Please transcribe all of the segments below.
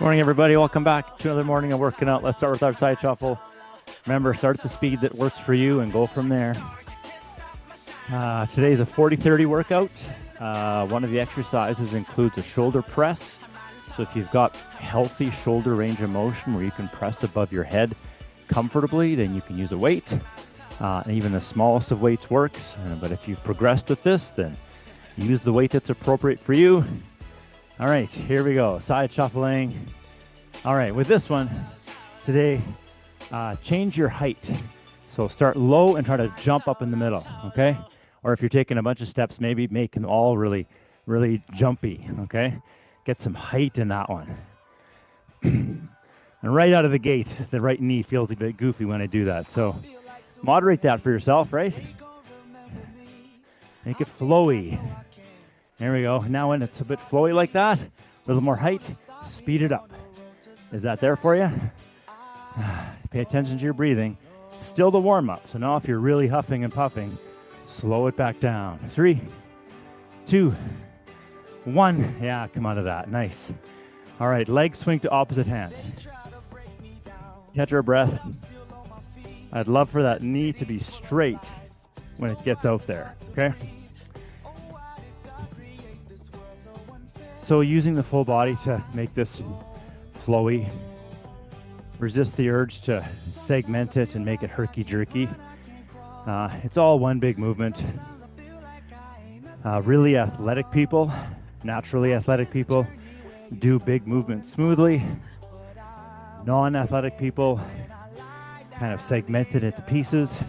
Morning, everybody. Welcome back to another morning of working out. Let's start with our side shuffle. Remember, start at the speed that works for you and go from there. Today's a 40-30 workout. One of the exercises includes a shoulder press. So if you've got healthy shoulder range of motion where you can press above your head comfortably, then you can use a weight. And even the smallest of weights works. But if you've progressed with this, then use the weight that's appropriate for you. All right, here we go. Side shuffling. All right, with this one today, change your height. So start low and try to jump up in the middle, okay? Or if you're taking a bunch of steps, maybe make them all really, really jumpy, okay? Get some height in that one. And right out of the gate, the right knee feels a bit goofy when I do that. So moderate that for yourself, right? Make it flowy. There we go. Now when it's a bit flowy like that, a little more height, speed it up. Is that there for you? Pay attention to your breathing. Still the warm-up. So now if you're really huffing and puffing, slow it back down. 3, 2, 1. Yeah, come out of that. Nice. All right, leg swing to opposite hand. Catch our breath. I'd love for that knee to be straight when it gets out there, okay? So using the full body to make this flowy, resist the urge to segment it and make it herky-jerky. It's all one big movement. Really athletic people, naturally athletic people, do big movements smoothly. Non-athletic people kind of segment it into pieces.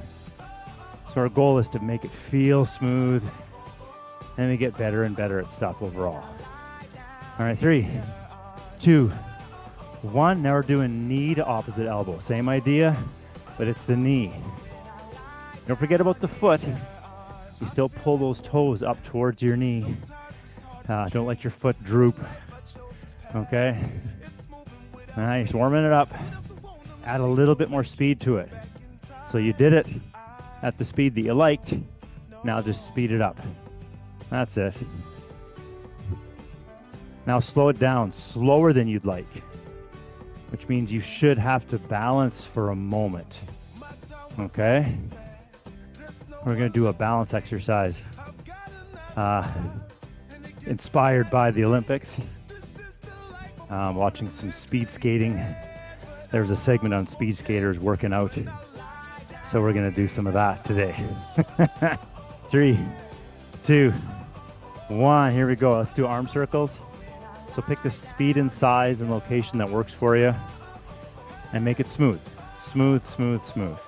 So our goal is to make it feel smooth, and we get better and better at stuff overall. All right, 3, 2, 1. Now we're doing knee to opposite elbow. Same idea, but it's the knee. Don't forget about the foot. You still pull those toes up towards your knee. Don't let your foot droop. Okay? Nice, warming it up. Add a little bit more speed to it. So you did it at the speed that you liked. Now just speed it up. That's it. Now slow it down, slower than you'd like, which means you should have to balance for a moment, okay? We're gonna do a balance exercise inspired by the Olympics. Watching some speed skating. There was a segment on speed skaters working out, so we're gonna do some of that today. 3, 2, 1, here we go. Let's do arm circles. So pick the speed and size and location that works for you and make it smooth. Smooth, smooth, smooth.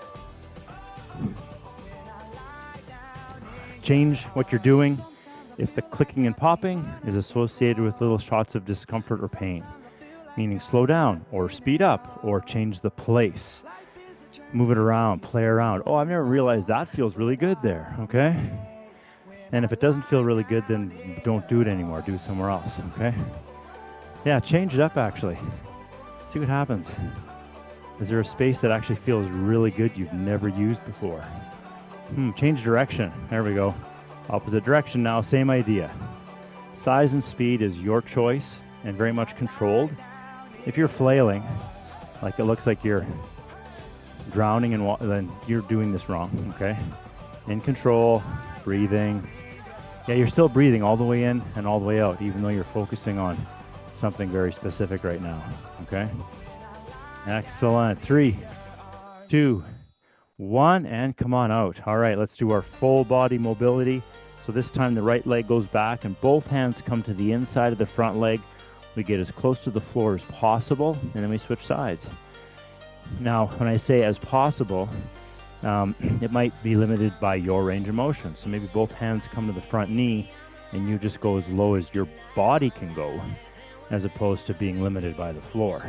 Change what you're doing if the clicking and popping is associated with little shots of discomfort or pain, meaning slow down or speed up or change the place. Move it around, play around. Oh, I've never realized that feels really good there, okay? And if it doesn't feel really good, then don't do it anymore. Do it somewhere else, okay? Yeah, change it up actually. See what happens. Is there a space that actually feels really good you've never used before? Change direction. There we go. Opposite direction now, same idea. Size and speed is your choice and very much controlled. If you're flailing, like it looks like you're drowning in water, then you're doing this wrong, okay? In control, breathing. Yeah, you're still breathing all the way in and all the way out, even though you're focusing on something very specific right now, okay? Excellent. 3, 2, 1, and come on out. All right, let's do our full body mobility. So this time the right leg goes back and both hands come to the inside of the front leg. We get as close to the floor as possible, and then we switch sides. Now, when I say as possible, it might be limited by your range of motion. So maybe both hands come to the front knee and you just go as low as your body can go, as opposed to being limited by the floor.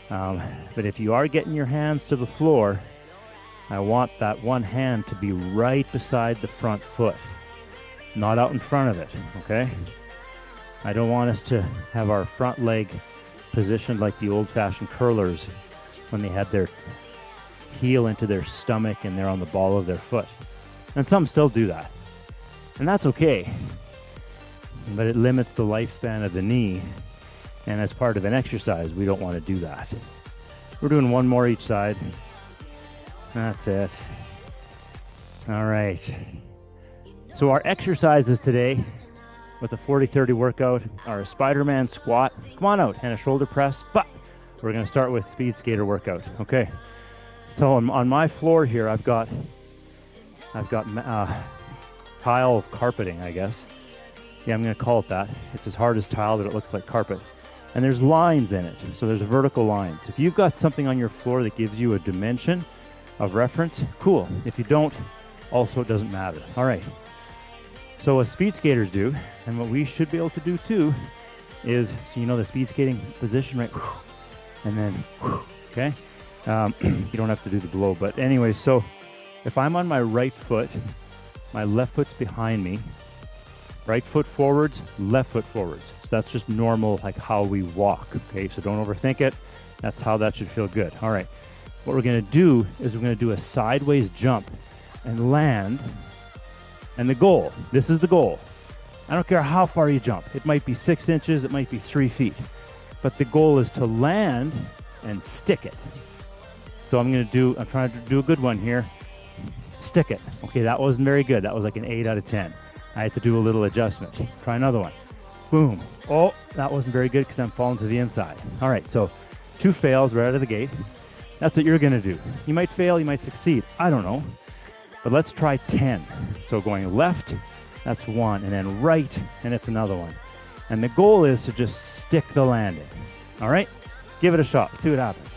But if you are getting your hands to the floor, I want that one hand to be right beside the front foot, not out in front of it, okay? I don't want us to have our front leg positioned like the old-fashioned curlers when they had their heel into their stomach and they're on the ball of their foot. And some still do that. And that's okay. But it limits the lifespan of the knee And as part of an exercise, we don't want to do that. We're doing one more each side. That's it. All right. So our exercises today with a 40-30 workout are a Spiderman squat, come on out, and a shoulder press, but we're going to start with speed skater workout. Okay. So on my floor here, I've got tile carpeting, I guess. Yeah, I'm going to call it that. It's as hard as tile that it looks like carpet. And there's lines in it, so there's vertical lines. If you've got something on your floor that gives you a dimension of reference, cool. If you don't, also it doesn't matter. All right. So what speed skaters do, and what we should be able to do too, is, so you know the speed skating position, right? And then, okay? You don't have to do the blow, but anyway, so if I'm on my right foot, my left foot's behind me, right foot forwards, left foot forwards. So that's just normal, like how we walk, okay? So don't overthink it. That's how that should feel good. All right. What we're going to do is we're going to do a sideways jump and land. And the goal, this is the goal. I don't care how far you jump. It might be 6 inches, it might be 3 feet. But the goal is to land and stick it. So I'm trying to do a good one here. Stick it. Okay, that wasn't very good. That was like an 8 out of 10. I had to do a little adjustment. Try another one. Boom. Oh, that wasn't very good because I'm falling to the inside. All right, so 2 fails right out of the gate. That's what you're going to do. You might fail, you might succeed. I don't know. But let's try 10. So going left, that's 1, and then right, and it's another one. And the goal is to just stick the landing. All right? Give it a shot. See what happens.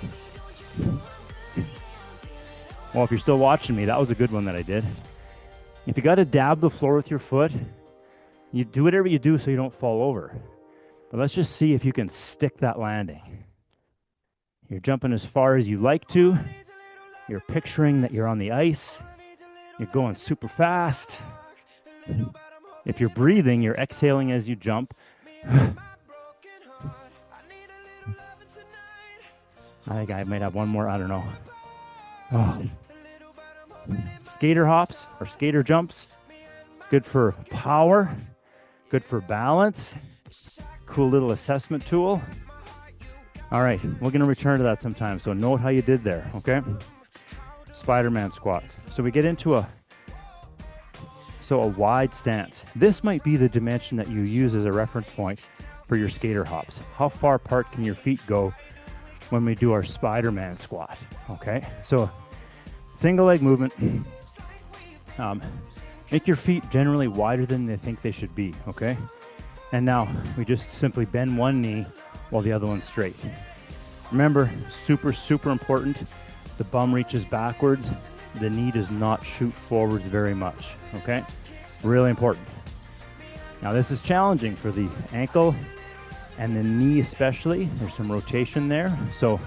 Well, if you're still watching me, that was a good one that I did. If you got to dab the floor with your foot, you do whatever you do so you don't fall over. But let's just see if you can stick that landing. You're jumping as far as you like to. You're picturing that you're on the ice. You're going super fast. If you're breathing, you're exhaling as you jump. I think I might have one more. I don't know. Oh. Skater hops or skater jumps. Good for power. Good for balance. Cool little assessment tool. All right, we're going to return to that sometime. So note how you did there, okay? Spiderman squat. So we get into a wide stance. This might be the dimension that you use as a reference point for your skater hops. How far apart can your feet go when we do our Spiderman squat, okay? So single leg movement. Make your feet generally wider than they think they should be, okay? And now we just simply bend one knee while the other one's straight. Remember, super, super important. The bum reaches backwards. The knee does not shoot forwards very much, okay? Really important. Now this is challenging for the ankle and the knee especially. There's some rotation there. So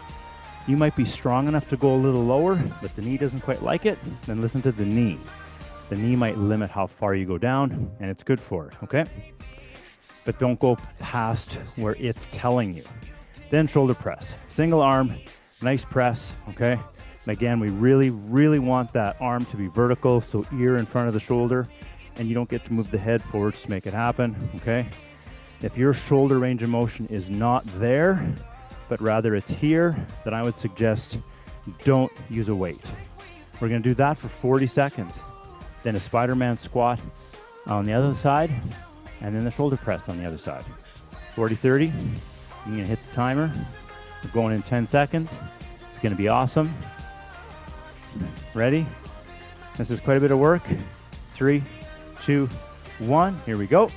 you might be strong enough to go a little lower, but the knee doesn't quite like it. Then listen to the knee. The knee might limit how far you go down, and it's good for it, okay? But don't go past where it's telling you. Then shoulder press. Single arm, nice press, okay? And again, we really, really want that arm to be vertical, so ear in front of the shoulder, and you don't get to move the head forwards to make it happen, okay? If your shoulder range of motion is not there, but rather it's here, then I would suggest don't use a weight. We're gonna do that for 40 seconds. Then a Spiderman squat on the other side, and then the shoulder press on the other side. 40-30, you're gonna hit the timer. We're going in 10 seconds. It's gonna be awesome. Ready? This is quite a bit of work. 3, 2, 1, here we go.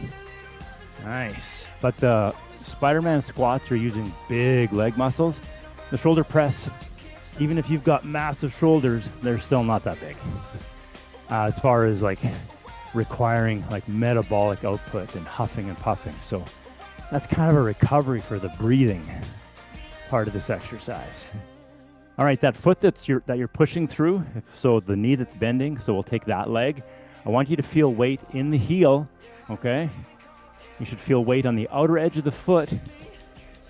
Nice. But the Spiderman squats are using big leg muscles. The shoulder press, even if you've got massive shoulders, they're still not that big. As far as like requiring like metabolic output and huffing and puffing. So that's kind of a recovery for the breathing part of this exercise. All right, that foot that you're pushing through, so the knee that's bending, so we'll take that leg. I want you to feel weight in the heel, okay? You should feel weight on the outer edge of the foot,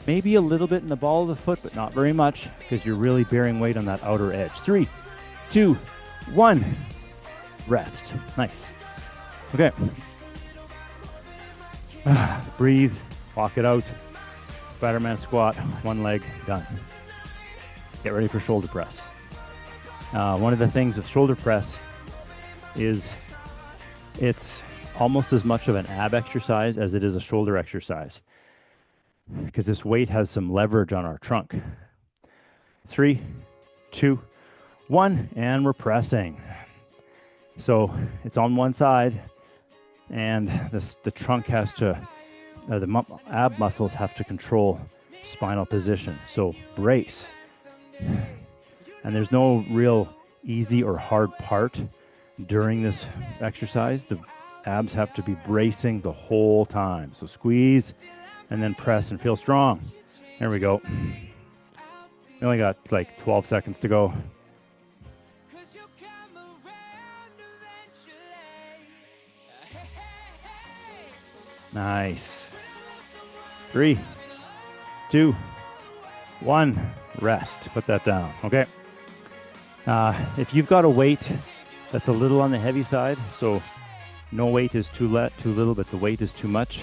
maybe a little bit in the ball of the foot, but not very much, because you're really bearing weight on that outer edge. 3, 2, 1. Rest. Nice. Okay. Breathe. Walk it out. Spiderman squat, one leg, done. Get ready for shoulder press. One of the things with shoulder press is it's almost as much of an ab exercise as it is a shoulder exercise because this weight has some leverage on our trunk. 3, 2, 1, and we're pressing. So it's on one side, and the trunk has to, the ab muscles have to control spinal position. So brace. And there's no real easy or hard part during this exercise. The abs have to be bracing the whole time. So squeeze and then press and feel strong. There we go. We only got like 12 seconds to go. Nice. 3, 2, 1. Rest. Put that down. Okay. If you've got a weight that's a little on the heavy side, so no weight is too little, but the weight is too much,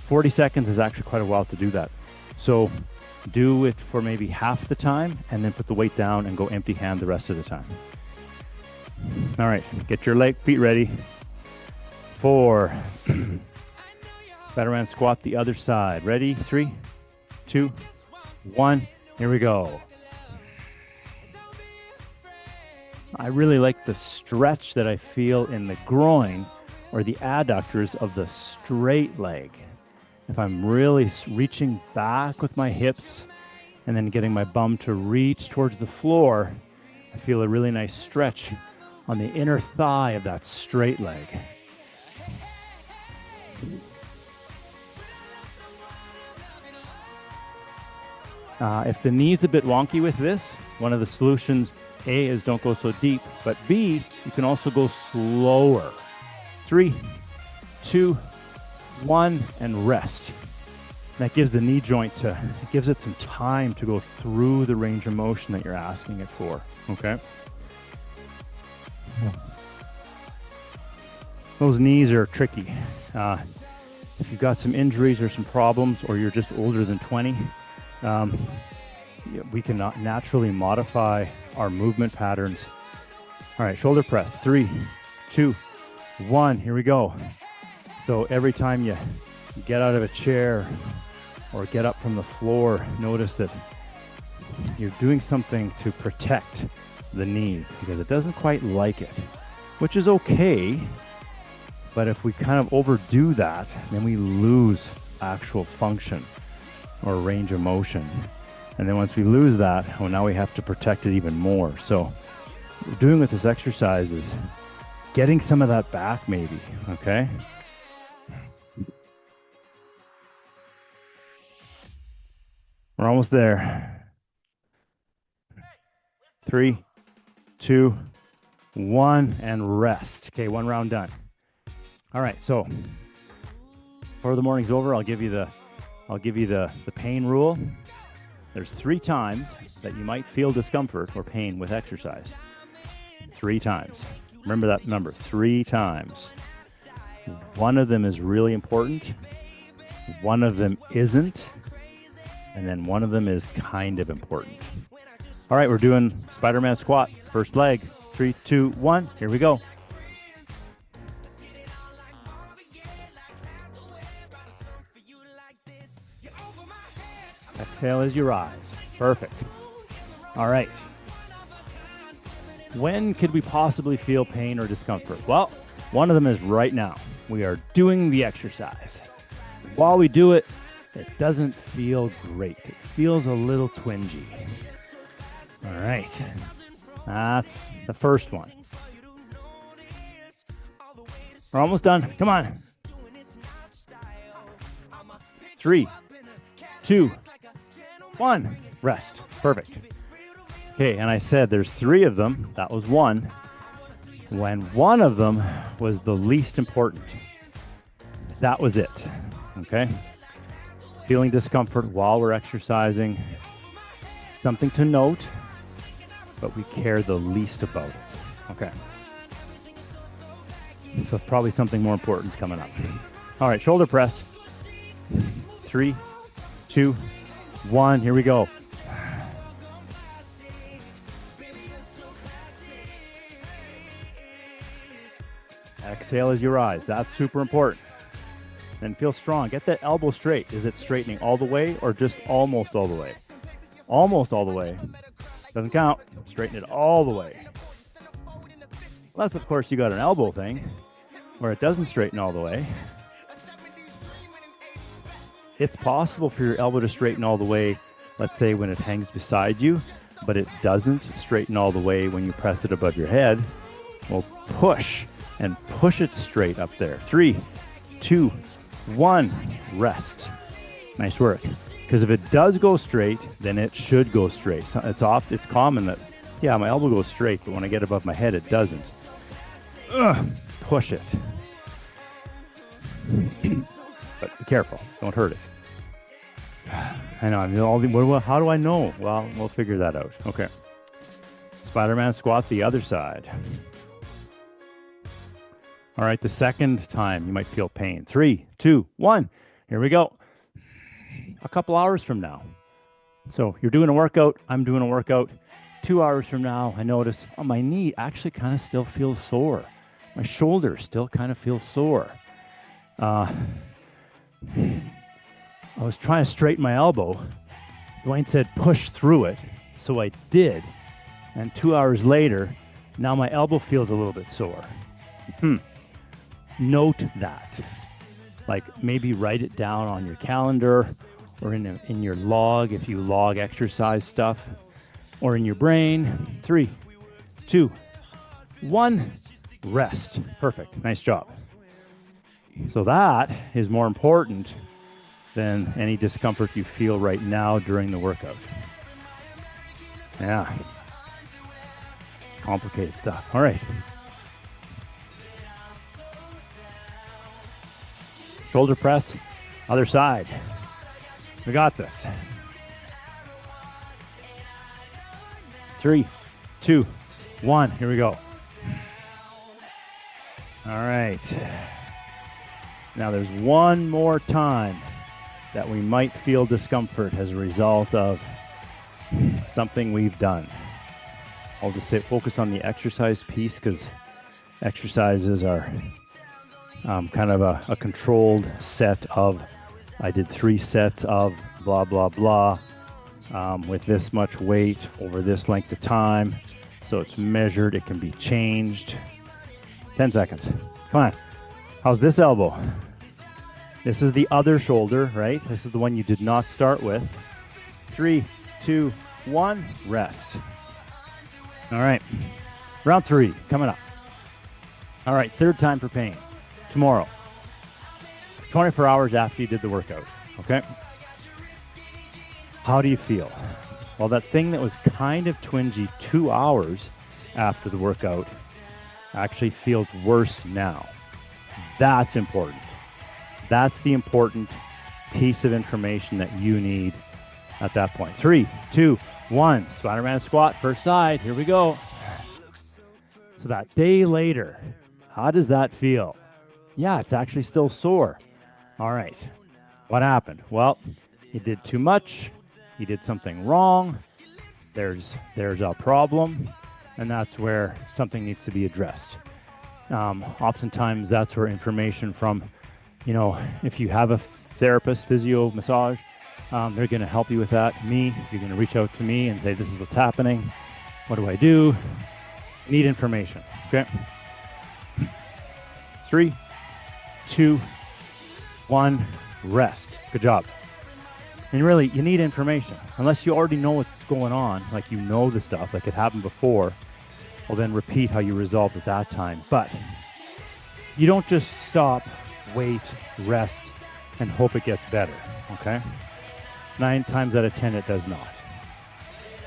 40 seconds is actually quite a while to do that. So do it for maybe half the time and then put the weight down and go empty hand the rest of the time. All right. Get your feet ready. 4. Spiderman squat the other side. Ready? 3, 2, 1. Here we go. I really like the stretch that I feel in the groin or the adductors of the straight leg. If I'm really reaching back with my hips and then getting my bum to reach towards the floor, I feel a really nice stretch on the inner thigh of that straight leg. If the knee's a bit wonky with this, one of the solutions, A, is don't go so deep, but B, you can also go slower. 3, 2, 1, and rest. That gives the knee joint it gives it some time to go through the range of motion that you're asking it for, okay? Those knees are tricky. If you've got some injuries or some problems, or you're just older than 20, we can naturally modify our movement patterns. All right, shoulder press. 3, 2, 1. Here we go. So every time you get out of a chair or get up from the floor, notice that you're doing something to protect the knee because it doesn't quite like it, which is okay. But if we kind of overdo that, then we lose actual function or range of motion. And then once we lose that, well, now we have to protect it even more. So what we're doing with this exercise is getting some of that back maybe, okay? We're almost there. 3, 2, 1, and rest. Okay, one round done. All right, so before the morning's over, I'll give you the pain rule. There's 3 times that you might feel discomfort or pain with exercise. 3 times. Remember that number, 3 times. One of them is really important. One of them isn't. And then one of them is kind of important. All right, we're doing Spiderman squat. First leg. 3, 2, 1. Here we go. Exhale as you rise. Perfect. All right. When could we possibly feel pain or discomfort? Well, one of them is right now. We are doing the exercise. While we do it, it doesn't feel great. It feels a little twingy. All right. That's the first one. We're almost done. Come on. 3, 2, 1. Rest. Perfect. Okay, and I said there's 3 of them. That was 1. When one of them was the least important. That was it. Okay? Feeling discomfort while we're exercising. Something to note, but we care the least about it. Okay. So probably something more important is coming up. All right, shoulder press. 3, 2, 1. Here we go. Exhale as you rise. That's super important. Then feel strong. Get that elbow straight. Is it straightening all the way or just almost all the way? Almost all the way. Doesn't count. Straighten it all the way. Unless, of course, you got an elbow thing where it doesn't straighten all the way. It's possible for your elbow to straighten all the way, let's say when it hangs beside you, but it doesn't straighten all the way when you press it above your head. Well, push and push it straight up there. 3, 2, 1. Rest. Nice work. Because if it does go straight, then it should go straight. It's common that, yeah, my elbow goes straight, but when I get above my head, it doesn't. Push it. But be careful. Don't hurt it. I know. How do I know? Well, we'll figure that out. Okay. Spiderman squat the other side. All right, the second time you might feel pain. 3, 2, 1. Here we go. A couple hours from now. So you're doing a workout. I'm doing a workout. 2 hours from now, I notice my knee actually kind of still feels sore. My shoulder still kind of feels sore. I was trying to straighten my elbow. Duane said push through it. So I did. And 2 hours later, now my elbow feels a little bit sore. Note that. Like maybe write it down on your calendar or in your log if you log exercise stuff, or in your brain. 3, 2, 1. Rest. Perfect. Nice job. So that is more important than any discomfort you feel right now during the workout. Yeah. Complicated stuff. All right. Shoulder press, other side. We got this. 3, 2, 1. Here we go. All right. Now there's one more time that we might feel discomfort as a result of something we've done. I'll just say focus on the exercise piece because exercises are kind of a controlled set of, I did 3 sets of blah, blah, blah with this much weight over this length of time. So it's measured. It can be changed. 10 seconds. Come on. How's this elbow? This is the other shoulder, right? This is the one you did not start with. 3, 2, 1. Rest. All right. Round 3 coming up. All right. Third time for pain. Tomorrow. 24 hours after you did the workout. Okay? How do you feel? Well, that thing that was kind of twingy 2 hours after the workout actually feels worse now. That's important. That's the important piece of information that you need at that point. 3, 2, 1. Spiderman squat, first side. Here we go. So that day later, how does that feel? Yeah, it's actually still sore. All right. What happened? Well, you did too much. You did something wrong. There's a problem. And that's where something needs to be addressed. Oftentimes, that's where information from, if you have a therapist, physio, massage, they're going to help you with that. Me, you're going to reach out to me and say, this is what's happening. What do I do? Need information. Okay. 3, 2, 1, rest. Good job. And really, you need information. Unless you already know what's going on, like you know the stuff, like it happened before, well then repeat how you resolved at that time. But you don't just stop, wait, rest, and hope it gets better, okay? 9 times out of 10, it does not.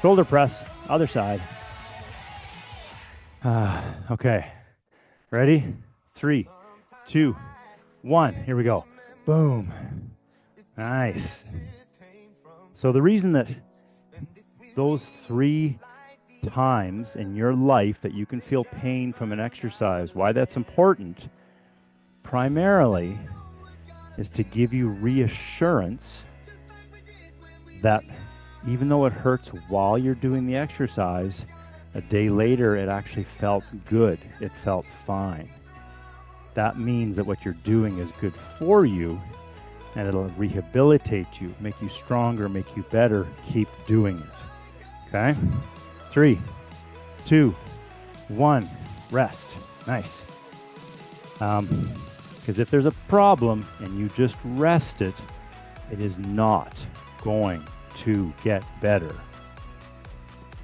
Shoulder press, other side. Okay, ready? 3, 2, 1, here we go. Boom. Nice. So the reason that those 3 times in your life that you can feel pain from an exercise, why that's important, primarily is to give you reassurance that even though it hurts while you're doing the exercise, a day later it actually felt good. It felt fine. That means that what you're doing is good for you, and it'll rehabilitate you, make you stronger, make you better. Keep doing it. Okay? 3, 2, 1, rest. Nice. Because if there's a problem and you just rest it, it is not going to get better.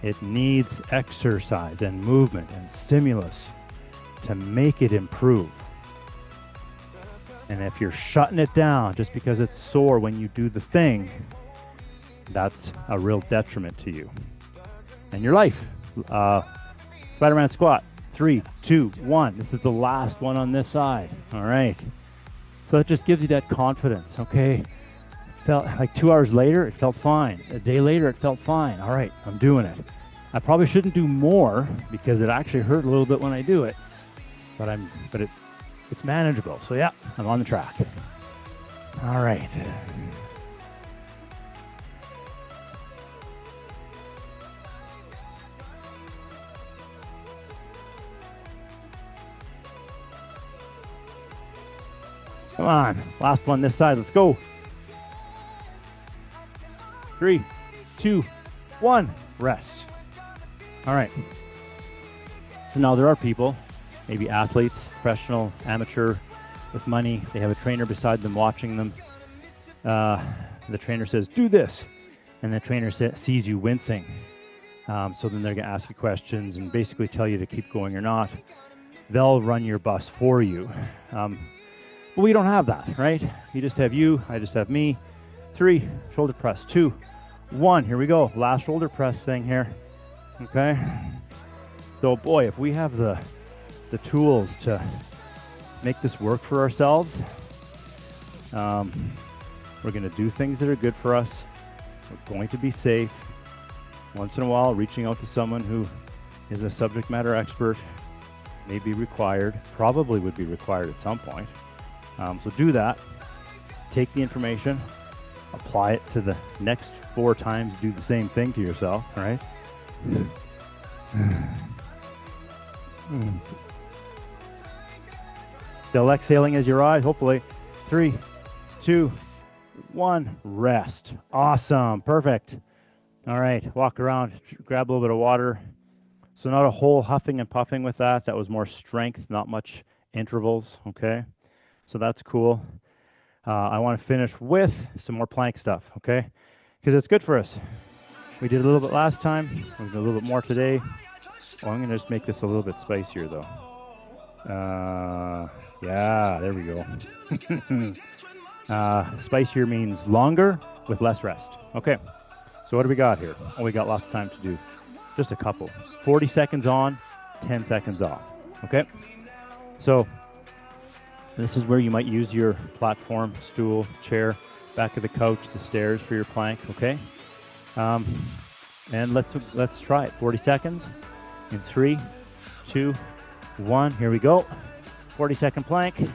It needs exercise and movement and stimulus to make it improve. And if you're shutting it down just because it's sore when you do the thing, that's a real detriment to you and your life. Spiderman Squat. 3, 2, 1. This is the last one on this side. All right. So it just gives you that confidence. Okay. Felt like 2 hours later, it felt fine. A day later, it felt fine. All right, I'm doing it. I probably shouldn't do more because it actually hurt a little bit when I do it, but it's manageable. So yeah, I'm on the track. All right. Come on, last one this side. Let's go. 3, 2, 1, rest. All right. So now there are people, maybe athletes, professional, amateur, with money. They have a trainer beside them watching them. The trainer says, do this. And the trainer sees you wincing. So then they're going to ask you questions and basically tell you to keep going or not. They'll run your bus for you. But we don't have that, right? You just have you. I just have me. 3, shoulder press. 2, 1. Here we go. Last shoulder press thing here. Okay. So boy, if we have the tools to make this work for ourselves, we're going to do things that are good for us. We're going to be safe. Once in a while, reaching out to someone who is a subject matter expert may be required, probably would be required at some point. So do that. Take the information, apply it to the next 4 times, do the same thing to yourself, right? Still exhaling as you rise, hopefully. 3, 2, 1, rest. Awesome, perfect. All right, walk around, grab a little bit of water. So not a whole huffing and puffing with that. That was more strength, not much intervals, okay? So that's cool. I want to finish with some more plank stuff, okay? Because it's good for us. We did a little bit last time. We're going to do a little bit more today. Oh, I'm going to just make this a little bit spicier, though. Yeah, there we go. Spicier means longer with less rest. Okay, so what do we got here? Oh, we got lots of time to do. Just a couple. 40 seconds on, 10 seconds off. Okay? So this is where you might use your platform, stool, chair, back of the couch, the stairs for your plank, okay? And let's try it. 40 seconds in 3, 2, 1. Here we go. 40-second plank.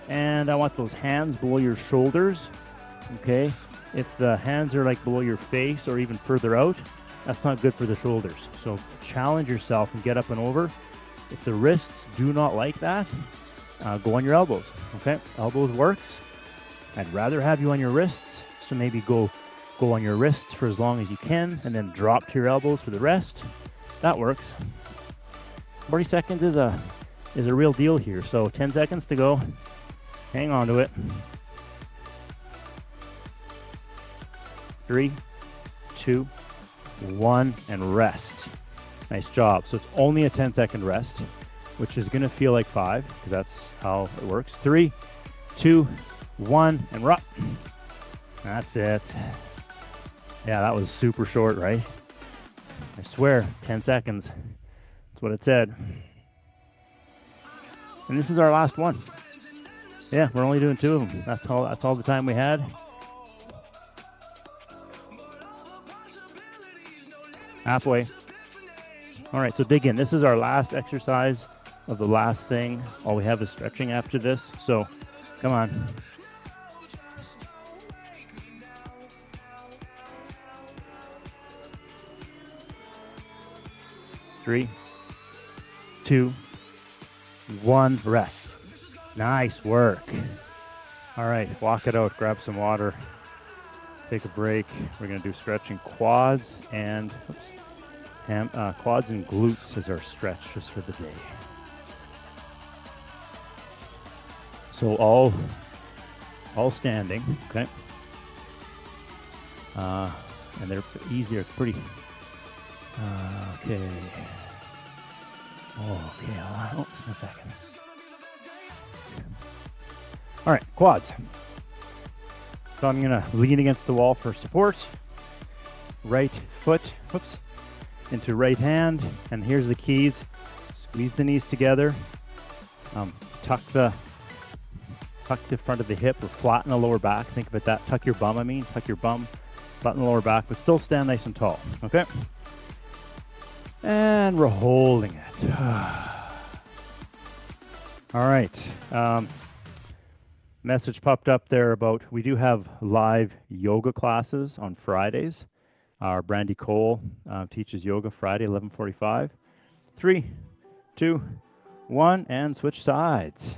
And I want those hands below your shoulders, okay? If the hands are like below your face or even further out, that's not good for the shoulders. So challenge yourself and get up and over. If the wrists do not like that, go on your elbows, okay? Elbows works. I'd rather have you on your wrists, so maybe go on your wrists for as long as you can, and then drop to your elbows for the rest. That works. 40 seconds is a real deal here, so 10 seconds to go. Hang on to it. 3, 2, 1, and rest. Nice job. So it's only a 10-second rest, which is going to feel like 5, because that's how it works. 3, 2, 1, and rock. That's it. Yeah, that was super short, right? I swear, 10 seconds. That's what it said. And this is our last one. Yeah, we're only doing 2 of them. That's all the time we had. Halfway. All right, so dig in. This is our last exercise of the last thing. All we have is stretching after this. So, come on. 3, 2, 1, rest. Nice work. All right, walk it out, grab some water, take a break. We're gonna do stretching quads and quads and glutes as our stretch just for the day. So all standing, okay? And they're easier, pretty, okay. Oh, okay, hold on, 1 second. All right, quads. So I'm gonna lean against the wall for support. Right foot, into right hand, and here's the keys. Squeeze the knees together. Tuck the front of the hip or flatten the lower back. Think about that. Tuck your bum, tuck your bum, flatten the lower back, but still stand nice and tall, okay? And we're holding it. All right. Message popped up there about we do have live yoga classes on Fridays. Our Brandy Cole teaches yoga Friday, 11:45. 3, 2, 1, and switch sides.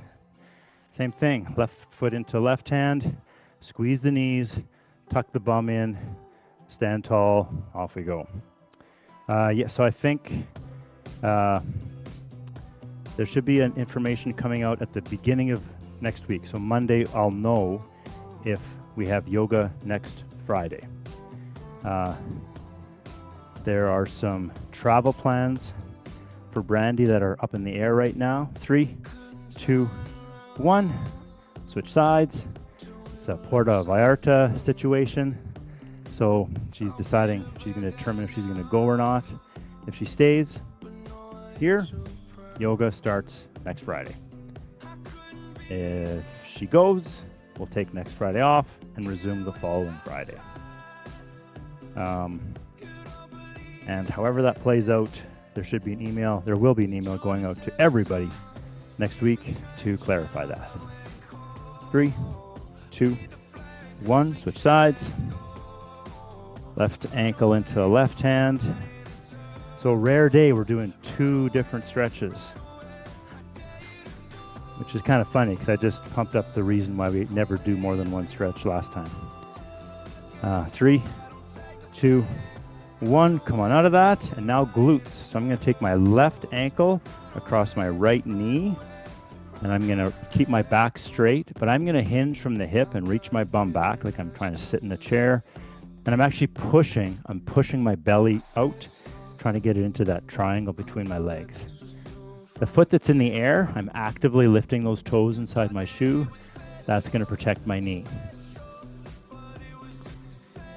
Same thing. Left foot into left hand. Squeeze the knees. Tuck the bum in. Stand tall. Off we go. Yeah, so I think there should be an information coming out at the beginning of next week. So Monday, I'll know if we have yoga next Friday. There are some travel plans for Brandy that are up in the air right now. 3, 2, 1. Switch sides. It's a Puerto Vallarta situation. So she's deciding, she's going to determine if she's going to go or not. If she stays here, yoga starts next Friday. If she goes, we'll take next Friday off and resume the following Friday. And however that plays out, there should be an email. There will be an email going out to everybody next week to clarify that. 3, 2, 1. Switch sides. Left ankle into the left hand. So rare day, we're doing 2 different stretches, which is kind of funny because I just pumped up the reason why we never do more than 1 stretch last time. 3, 2, 1. Come on out of that. And now glutes. So I'm going to take my left ankle across my right knee, and I'm going to keep my back straight, but I'm going to hinge from the hip and reach my bum back like I'm trying to sit in a chair. And I'm actually pushing my belly out, trying to get it into that triangle between my legs. The foot that's in the air, I'm actively lifting those toes inside my shoe. That's going to protect my knee.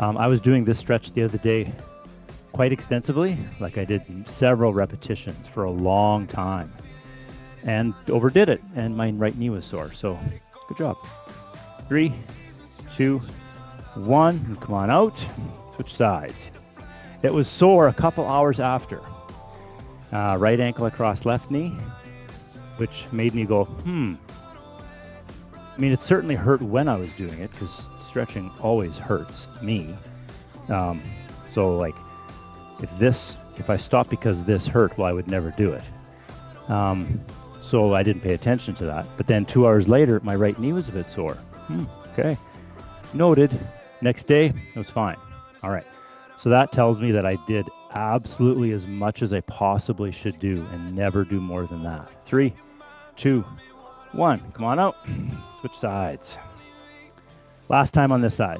I was doing this stretch the other day quite extensively, like I did several repetitions for a long time, and overdid it, and my right knee was sore, so good job. 3, 2, 1, and come on out. Switch sides. It was sore a couple hours after. Right ankle across left knee, which made me go, I mean, it certainly hurt when I was doing it because stretching always hurts me. So like, if I stopped because this hurt, well, I would never do it. So I didn't pay attention to that. But then 2 hours later, my right knee was a bit sore. Okay. Noted. Next day, it was fine. All right. So that tells me that I did absolutely as much as I possibly should do and never do more than that. 3, 2, 1. Come on out. Switch sides. Last time on this side.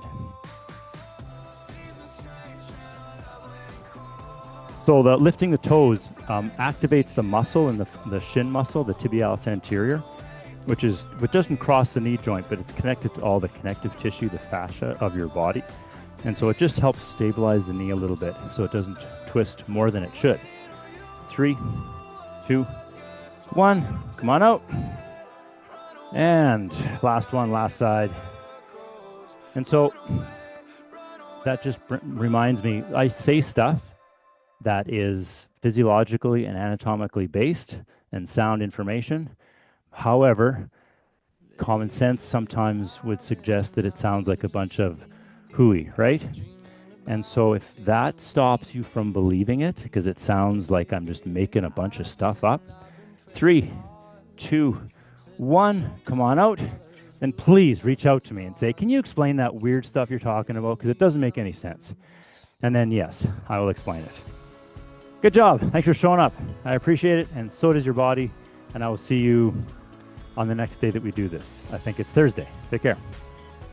So the lifting the toes activates the muscle in the shin muscle, the tibialis anterior, which doesn't cross the knee joint, but it's connected to all the connective tissue, the fascia of your body. And so it just helps stabilize the knee a little bit so it doesn't twist more than it should. 3, 2, 1. Come on out. And last one, last side. And so that just reminds me, I say stuff that is physiologically and anatomically based and sound information. However, common sense sometimes would suggest that it sounds like a bunch of hooey, right? And so if that stops you from believing it, because it sounds like I'm just making a bunch of stuff up, 3, 2, 1, come on out. Then please reach out to me and say, can you explain that weird stuff you're talking about? Because it doesn't make any sense. And then, yes, I will explain it. Good job. Thanks for showing up. I appreciate it, and so does your body. And I will see you on the next day that we do this. I think it's Thursday. Take care.